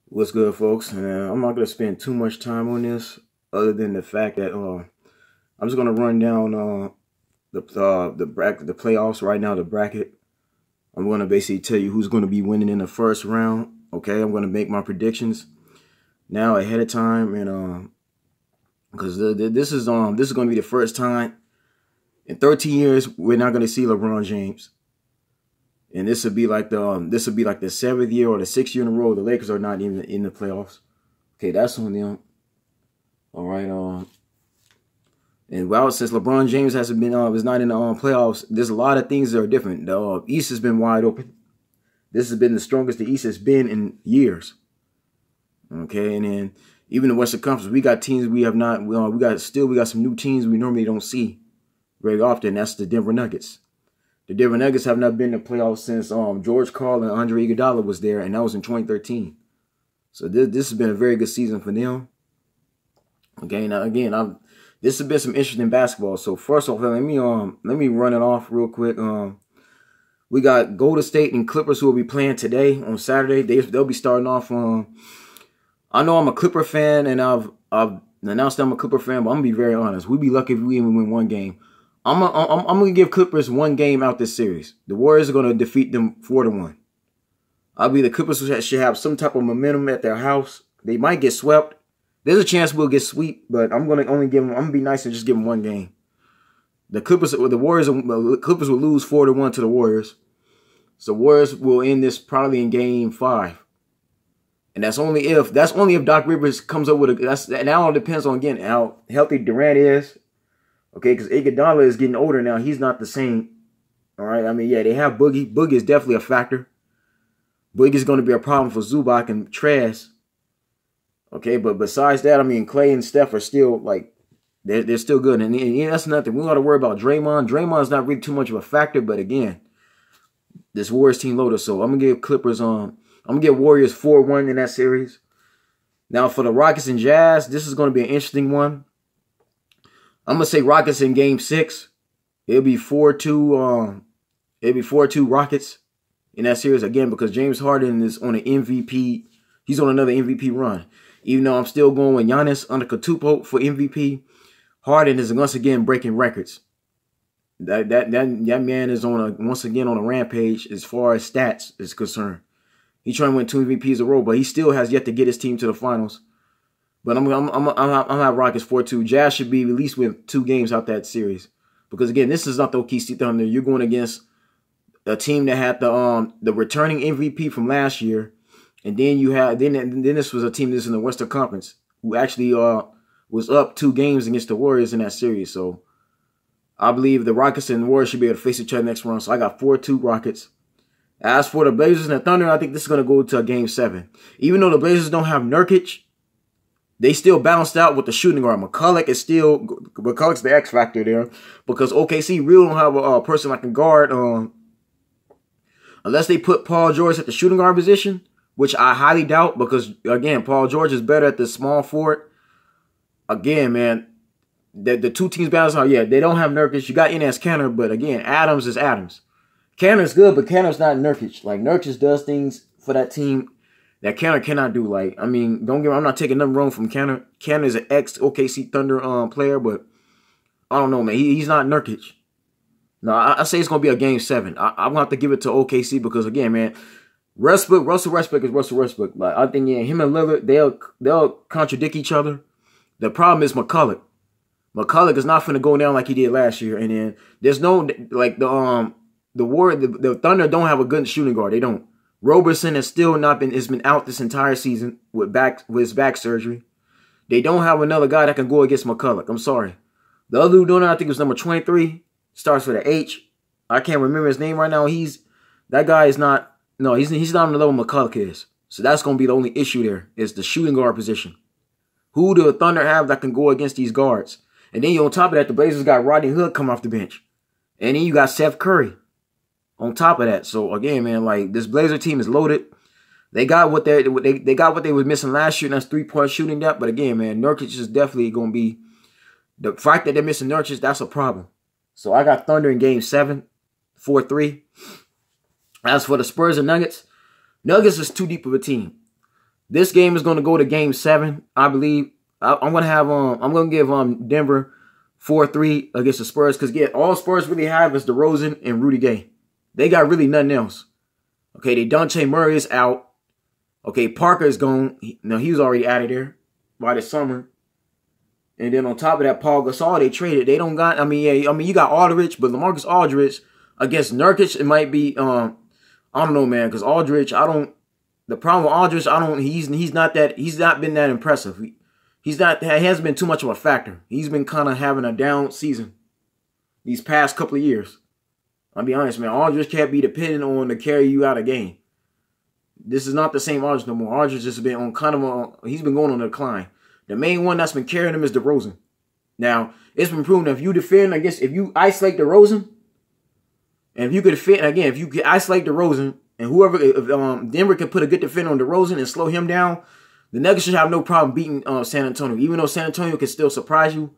What's good, folks? I'm not gonna spend too much time on this, other than the fact that I'm just gonna run down the bracket, the playoffs right now, the bracket. I'm gonna basically tell you who's gonna be winning in the first round. Okay, I'm gonna make my predictions now ahead of time, and because this is gonna be the first time in 13 years we're not gonna see LeBron James, and this will be like the 7th year or the 6th year in a row the Lakers are not even in the playoffs. Okay, that's on them. All right. And well, since LeBron James hasn't been is not in the playoffs, there's a lot of things that are different. The East has been wide open. This has been the strongest the East has been in years. Okay, and then even the Western Conference, we got teams we have not. We got some new teams we normally don't see very often. That's the Denver Nuggets. The Denver Nuggets have not been in the playoffs since George Karl and Andre Iguodala was there, and that was in 2013. So this has been a very good season for them. Okay, now again, this has been some interesting basketball. So first off, let me run it off real quick. We got Golden State and Clippers who will be playing today on Saturday. They'll be starting off. I know I'm a Clipper fan, and I've announced I'm a Clipper fan, but I'm gonna be very honest. We'd be lucky if we even win one game. I'm gonna give Clippers one game out this series. The Warriors are gonna defeat them 4-1. I believe the Clippers should have some type of momentum at their house. They might get swept. There's a chance we'll get swept, but I'm gonna be nice and just give them one game. The Clippers will lose 4-1 to the Warriors. So Warriors will end this probably in game 5. And that's only if Doc Rivers comes up with that all depends on again how healthy Durant is. Okay, because Iguodala is getting older now. He's not the same. All right. I mean, yeah, they have Boogie. Boogie is definitely a factor. Boogie is going to be a problem for Zubac and Trez. Okay, but besides that, I mean, Clay and Steph are still, like, they're still good. And that's nothing. We don't got to worry about Draymond. Draymond's not really too much of a factor, but again, this Warriors team loaded. So I'm going to give Clippers I'm going to give Warriors 4-1 in that series. Now, for the Rockets and Jazz, this is going to be an interesting one. I'm going to say Rockets in game 6. It'll be 4-2. It'll be 4-2 Rockets in that series again because James Harden is on an MVP. He's on another MVP run. Even though I'm still going with Giannis Antetokounmpo for MVP, Harden is once again breaking records. That man is once again on a rampage as far as stats is concerned. He's trying to win 2 MVPs in a row, but he still has yet to get his team to the finals. But I'm have Rockets 4-2. Jazz should be at least with 2 games out that series because again, this is not the OKC Thunder. You're going against a team that had the returning MVP from last year. And then you had then this was a team that's in the Western Conference who actually was up 2 games against the Warriors in that series. So I believe the Rockets and the Warriors should be able to face each other next round. So I got 4-2 Rockets. As for the Blazers and the Thunder, I think this is going to go to a game 7. Even though the Blazers don't have Nurkic, they still balanced out with the shooting guard. McCulloch's the X factor there because OKC really don't have a person that can guard unless they put Paul George at the shooting guard position, which I highly doubt because, again, Paul George is better at the small forward. Again, man, the 2 teams balance out. Yeah, they don't have Nurkic. You got Enes Kanter, but, again, Adams is Adams. Kanter's good, but Kanter's not Nurkic. Like, Nurkic does things for that team that Kanter cannot do. Like, I mean, don't get me, I'm not taking nothing wrong from Kanter. Kanter is an ex-OKC Thunder player, but I don't know, man. He's not Nurkic. No, I say it's going to be a game 7. I'm going to have to give it to OKC because, again, man, Russell Westbrook is Russell Westbrook. Like, I think, yeah, him and Lillard, they'll contradict each other. The problem is McCulloch. McCulloch is not going to go down like he did last year. And then there's no, like, the Thunder don't have a good shooting guard. They don't. Roberson has been out this entire season with his back surgery. They don't have another guy that can go against McCulloch. I'm sorry. The other dude, I think it was number 23, starts with an H. I can't remember his name right now. That guy is not. No, he's not on the level McCulloch is. So that's going to be the only issue there is the shooting guard position. Who do the Thunder have that can go against these guards? And then on top of that, the Blazers got Rodney Hood coming off the bench. And then you got Seth Curry on top of that. So again, man, like this Blazer team is loaded. They got what they were missing last year, and that's 3-point shooting depth. But again, man, Nurkic is definitely going to be the fact that they're missing Nurkic. That's a problem. So I got Thunder in game 7, 4-3. As for the Spurs and Nuggets is too deep of a team. This game is going to go to Game 7, I believe. I'm going to give Denver 4-3 against the Spurs because all Spurs really have is DeRozan and Rudy Gay. They got really nothing else. Okay, Dejounte Murray is out. Okay, Parker is gone. He was already out of there by the summer. And then on top of that, Paul Gasol, they traded. They don't got, you got Aldridge, but LaMarcus Aldridge against Nurkic, it might be, I don't know, man, because Aldridge, the problem with Aldridge, he's not been that impressive. He hasn't been too much of a factor. He's been kind of having a down season these past couple of years. I'll be honest, man, Aldridge can't be dependent on to carry you out a game. This is not the same Aldridge no more. Aldridge just been on he's been going on a decline. The main one that's been carrying him is DeRozan. Now, it's been proven that if you defend, if you isolate DeRozan, and if you could defend, again, if you could isolate DeRozan, and if Denver can put a good defender on DeRozan and slow him down, the Nuggets should have no problem beating San Antonio. Even though San Antonio can still surprise you,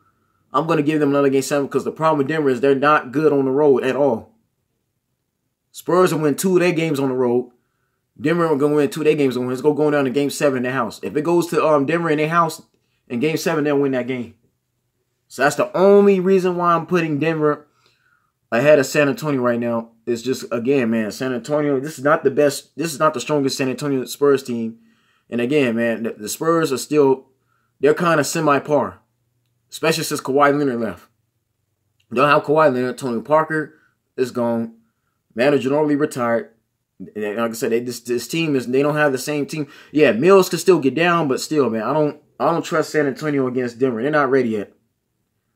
I'm going to give them another Game 7 because the problem with Denver is they're not good on the road at all. Spurs will win 2 of their games on the road. Denver are going to win 2 of their games on the road. It's going to go down to Game 7 in their house. If it goes to Denver in their house, in Game 7, they'll win that game. So that's the only reason why I'm putting Denver ahead of San Antonio right now. It's just, again, man, San Antonio, this is not the best. This is not the strongest San Antonio Spurs team. And again, man, the Spurs are still, they're kind of semi-par. Especially since Kawhi Leonard left. You don't have Kawhi Leonard. Tony Parker is gone. Manu Ginobili retired. And like I said, this team they don't have the same team. Yeah, Mills could still get down, but still, man, I don't trust San Antonio against Denver. They're not ready yet.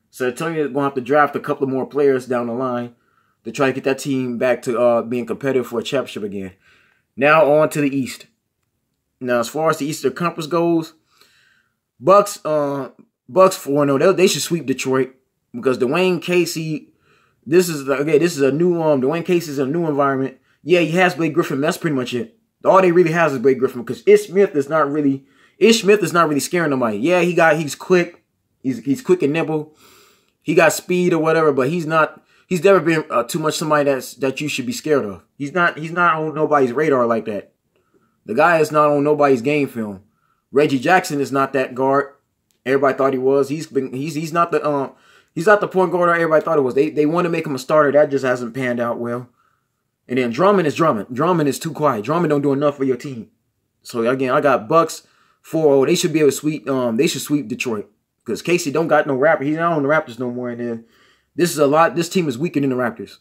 San Antonio is going to have to draft a couple more players down the line to try to get that team back to being competitive for a championship again. Now on to the East. Now, as far as the Eastern Conference goes, Bucks 4-0. They should sweep Detroit because Dwayne Casey. This is a new Dwayne Casey's a new environment. Yeah, he has Blake Griffin. That's pretty much it. All they really has is Blake Griffin because Ish Smith is not really scaring nobody. Yeah, he's quick. He's quick and nimble. He got speed or whatever, but he's never been too much somebody that you should be scared of. He's not on nobody's radar like that. The guy is not on nobody's game film. Reggie Jackson is not that guard everybody thought he was. He's not the point guard everybody thought it was. They want to make him a starter. That just hasn't panned out well. And then Drummond is Drummond. Drummond is too quiet. Drummond don't do enough for your team. So again, I got Bucks 4-0. They should be able to sweep. They should sweep Detroit because Casey don't got no Raptors. He's not on the Raptors no more. And then this team is weaker than the Raptors.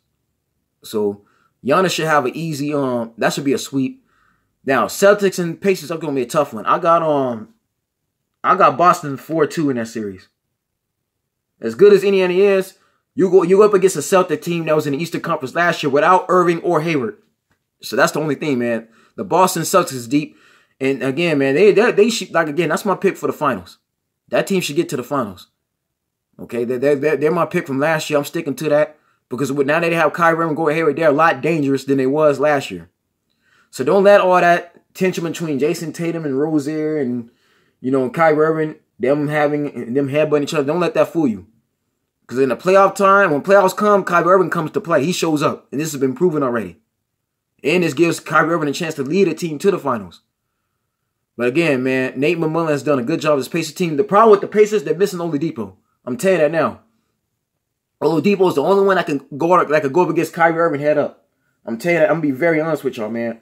So Giannis should have an easy. That should be a sweep. Now Celtics and Pacers are gonna be a tough one. I got Boston 4-2 in that series. As good as Indiana is, you go up against a Celtic team that was in the Eastern Conference last year without Irving or Hayward. So that's the only thing, man. The Boston Celtics is deep. And again, man, they should, like, again, that's my pick for the finals. That team should get to the finals. Okay, they're my pick from last year. I'm sticking to that because now that they have Kyrie Irving and Gordon Hayward, they're a lot dangerous than they was last year. So don't let all that tension between Jason Tatum and Rozier and Kyrie Irving, them headbutting each other, don't let that fool you. Because in the playoff time, when playoffs come, Kyrie Irving comes to play. He shows up, and this has been proven already. And this gives Kyrie Irving a chance to lead a team to the finals. But again, man, Nate McMillan has done a good job with this Pacers team. The problem with the Pacers, they're missing Oladipo. I'm telling you that now. Oladipo is the only one that can go up against Kyrie Irving head up. I'm telling you that. I'm going to be very honest with y'all, man.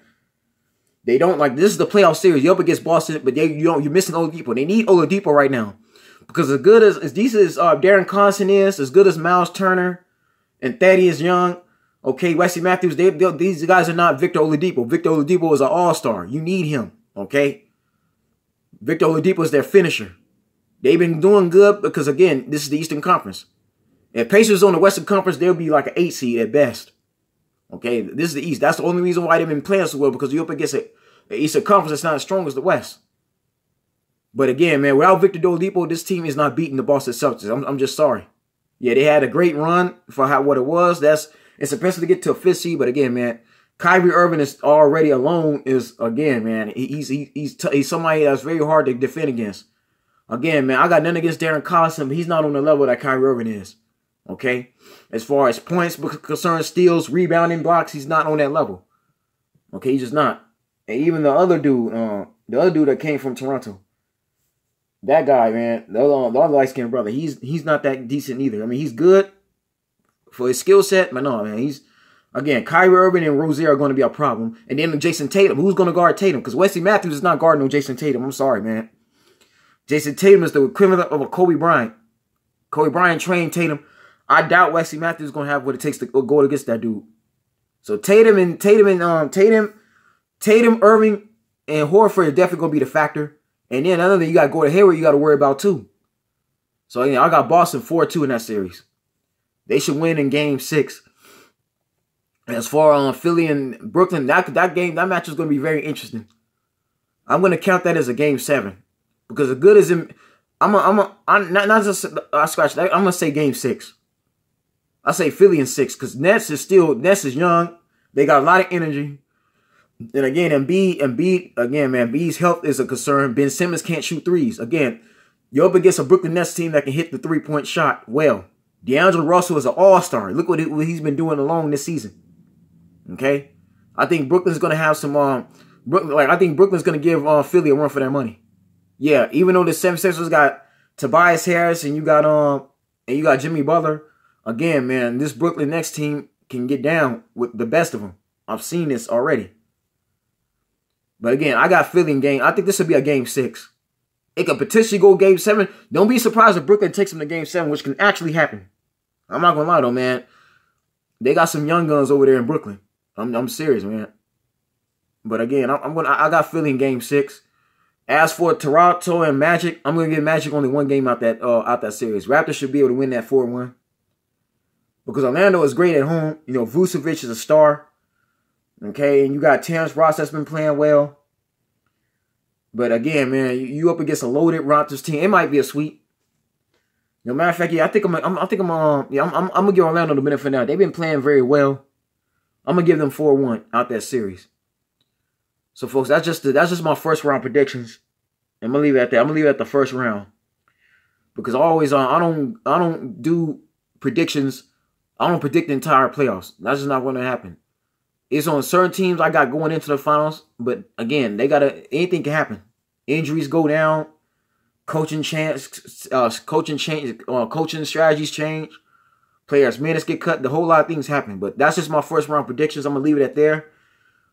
They don't this is the playoff series. You're up against Boston, but you're missing Oladipo. They need Oladipo right now. Because as good as decent as Darren Collison is, as good as Miles Turner and Thaddeus Young, okay, Wesley Matthews, these guys are not Victor Oladipo. Victor Oladipo is an all-star. You need him, okay? Victor Oladipo is their finisher. They've been doing good because, again, this is the Eastern Conference. If Pacers on the Western Conference, they'll be like an 8 seed at best. Okay, this is the East. That's the only reason why they've been playing so well, because you're up against an Eastern Conference that's not as strong as the West. But again, man, without Victor Oladipo, this team is not beating the Boston Celtics. I'm just sorry. Yeah, they had a great run for what it was. It's impressive to get to a 5th seed, but again, man, Kyrie Irving is already alone. Man, he's somebody that's very hard to defend against. Again, man, I got nothing against Darren Collison, but he's not on the level that Kyrie Irving is. Okay, as far as points concerned, steals, rebounding, blocks, he's not on that level. Okay, he's just not. And even the other dude, The other dude that came from Toronto. That guy, man, the other light-skinned brother, he's not that decent either. I mean, he's good for his skill set, but no, man, again, Kyrie Irving and Rozier are going to be a problem. And then Jason Tatum, who's going to guard Tatum? Because Wesley Matthews is not guarding no Jason Tatum. I'm sorry, man. Jason Tatum is the equivalent of a Kobe Bryant. Kobe Bryant trained Tatum. I doubt Wesley Matthews is going to have what it takes to go against that dude. So Tatum, Irving, and Horford are definitely going to be the factor. And then another thing, you got Gordon Hayward you got to worry about too. So yeah, I got Boston 4-2 in that series. They should win in Game 6. As far as Philly and Brooklyn, that match is going to be very interesting. I'm going to count that as a Game 7 because as good as I'm gonna say Game 6. I say Philly in 6 because Nets is young. They got a lot of energy. And again, Embiid's health is a concern. Ben Simmons can't shoot threes. Again, you're up against a Brooklyn Nets team that can hit the three-point shot well. D'Angelo Russell is an all-star. Look what he's been doing along this season. Okay? I think Brooklyn's going to have some, I think Brooklyn's going to give Philly a run for their money. Yeah, even though the 76ers got Tobias Harris and you got Jimmy Butler, again, man, this Brooklyn Nets team can get down with the best of them. I've seen this already. But again, I got Philly in game. I think this would be a Game 6. It could potentially go Game 7. Don't be surprised if Brooklyn takes them to Game 7, which can actually happen. I'm not going to lie, though, man. They got some young guns over there in Brooklyn. I'm serious, man. But again, I got Philly in Game 6. As for Toronto and Magic, I'm going to give Magic only one game out that series. Raptors should be able to win that 4-1. Because Orlando is great at home. You know, Vucevic is a star. Okay, and you got Terrence Ross that's been playing well. But again, man, you up against a loaded Raptors team. It might be a sweep. You know, matter of fact, yeah, I think I'm gonna give Orlando the benefit now. They've been playing very well. I'm gonna give them 4-1 out that series. So, folks, that's just my first round predictions. I'm gonna leave it at that. I'm gonna leave it at the first round because always I don't do predictions. I don't predict the entire playoffs. That's just not going to happen. It's on certain teams I got going into the finals, but again, anything can happen. Injuries go down, coaching strategies change, players' minutes get cut, the whole lot of things happen. But that's just my first round predictions. I'm gonna leave it at there.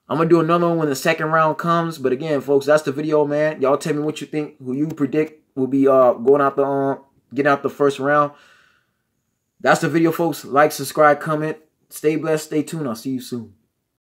I'm gonna do another one when the second round comes. But again, folks, that's the video, man. Y'all tell me what you think, who you predict will be going out getting out the first round. That's the video, folks. Like, subscribe, comment. Stay blessed, stay tuned. I'll see you soon.